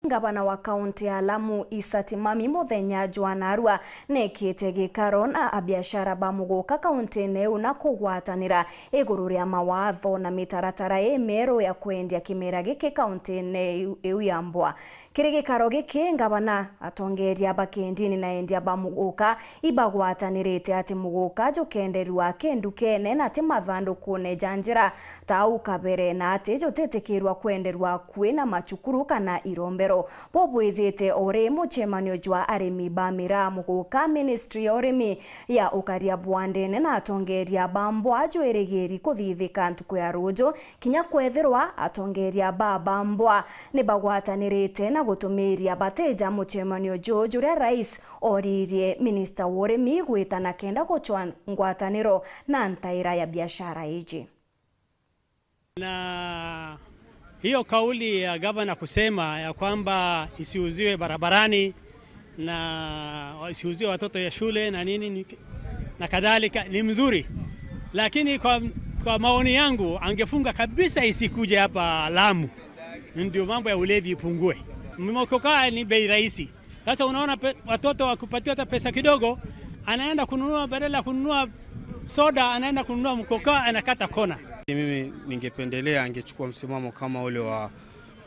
Gavana wa kaunti ya Lamu Isatimami Muthenya Jwanarua nekite gikaro na abiashara ba muguka kaunti neu na kugwatanira iguru ria mawatho na mitaratara emero ya kwendia kimera giki kaunti neu yambwa. Kiri gikaro giki gavana atongeria bakendini na endia ba muguka ibagwatanirite ati muguka jokenderwa kendu kene na ati mathanduku ne janjira tau kabere na ati jotetekirwa kwenderwa kwina machukuru kana irombero. Pobwezete ore muchemanio jwa arimi ba mira muguka ministry orimi ya ukaria bwandene na atongeria bambwa jweregeri kuthithika ntuku ya rujo kinya kwethirwa atongeria ba bambwa ni bagwatanirite na gutumiria bateja muchemanio juria rais oririe minister worimi gwitana kenda gochwa ngwataniro na ntaira ya biashara iji. Na hiyo kauli ya gavana kusema ya kwamba isiuziwe barabarani na isiuziwe watoto ya shule na nini na kadhalika ni mzuri, lakini kwa maoni yangu angefunga kabisa isikuje hapa Lamu, ndio mambo ya ulevi ipungue. Mmokoka ni bei rahisi. Sasa unaona watoto wakupatiwa hata pesa kidogo, anaenda kununua, badala kununua soda anaenda kununua mkoka, anakata kona. Mimi ningependelea angechukua msimamo kama ule wa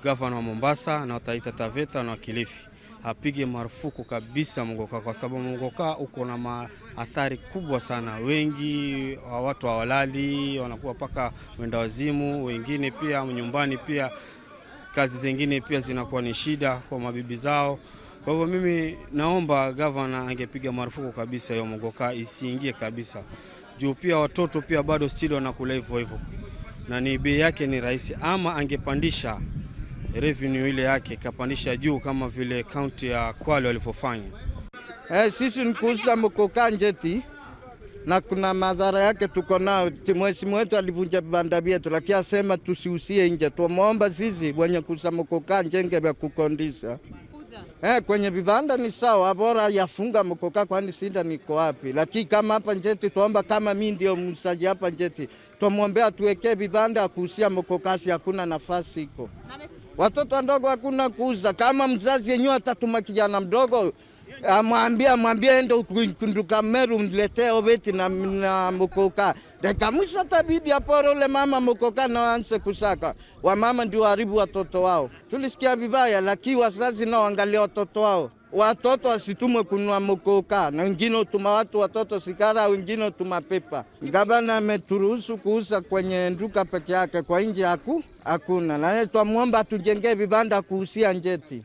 gavana wa Mombasa na Taita Taveta na Kilifi. Apige marufuku kabisa mgoka, kwa sababu mgoka uko na maathari kubwa sana. Wengi watu hawalali, wanakuwa paka wenda wazimu, wengine pia nyumbani pia kazi zingine pia zinakuwa ni shida kwa mabibi zao. Kwa hivyo mimi naomba gavana angepiga marufuku kabisa hiyo mgoka isiingie kabisa. Juu pia watoto pia bado still wanakula hivyo na ni bei yake ni rahisi, ama angepandisha revenue ile yake kapandisha juu kama vile county ya Kwale walivyofanya. Sisi nikuuza mkoka njeti na kuna madhara yake tuko nao. Mheshimiwa wetu alivunja vibanda vyetu, lakini asema tusiusie nje. Tuomba sisi wenye kuuza mkoka njenge vya kukondisha. Kwenye vibanda ni sawa, bora yafunga mkoka, kwani sinda niko wapi. Lakini kama hapa njeti tuomba, kama mimi ndio msaji hapa njeti, tumwombea tuwekee vibanda kuusia mkoka, si hakuna nafasi iko. Watoto wadogo hakuna kuuza. Kama mzazi yenyewe atatuma kijana mdogo mwambie ende kunduka Meru mletee obeti na mkoka, dakika mwisho tabidi aporo ule mama mkoka na anse kusaka. Wamama ndio haribu watoto wao. Tulisikia vibaya, lakini wazazi nao angalia watoto wao. Watoto wasitumwe kununua mkoka, na wengine utuma watoto sigara, wengine utuma pepa. Gavana ameturuhusu kuuza kwenye nduka peke yake, kwa nje hakuna. Na tuamwomba tujengee vibanda kuusia njeti.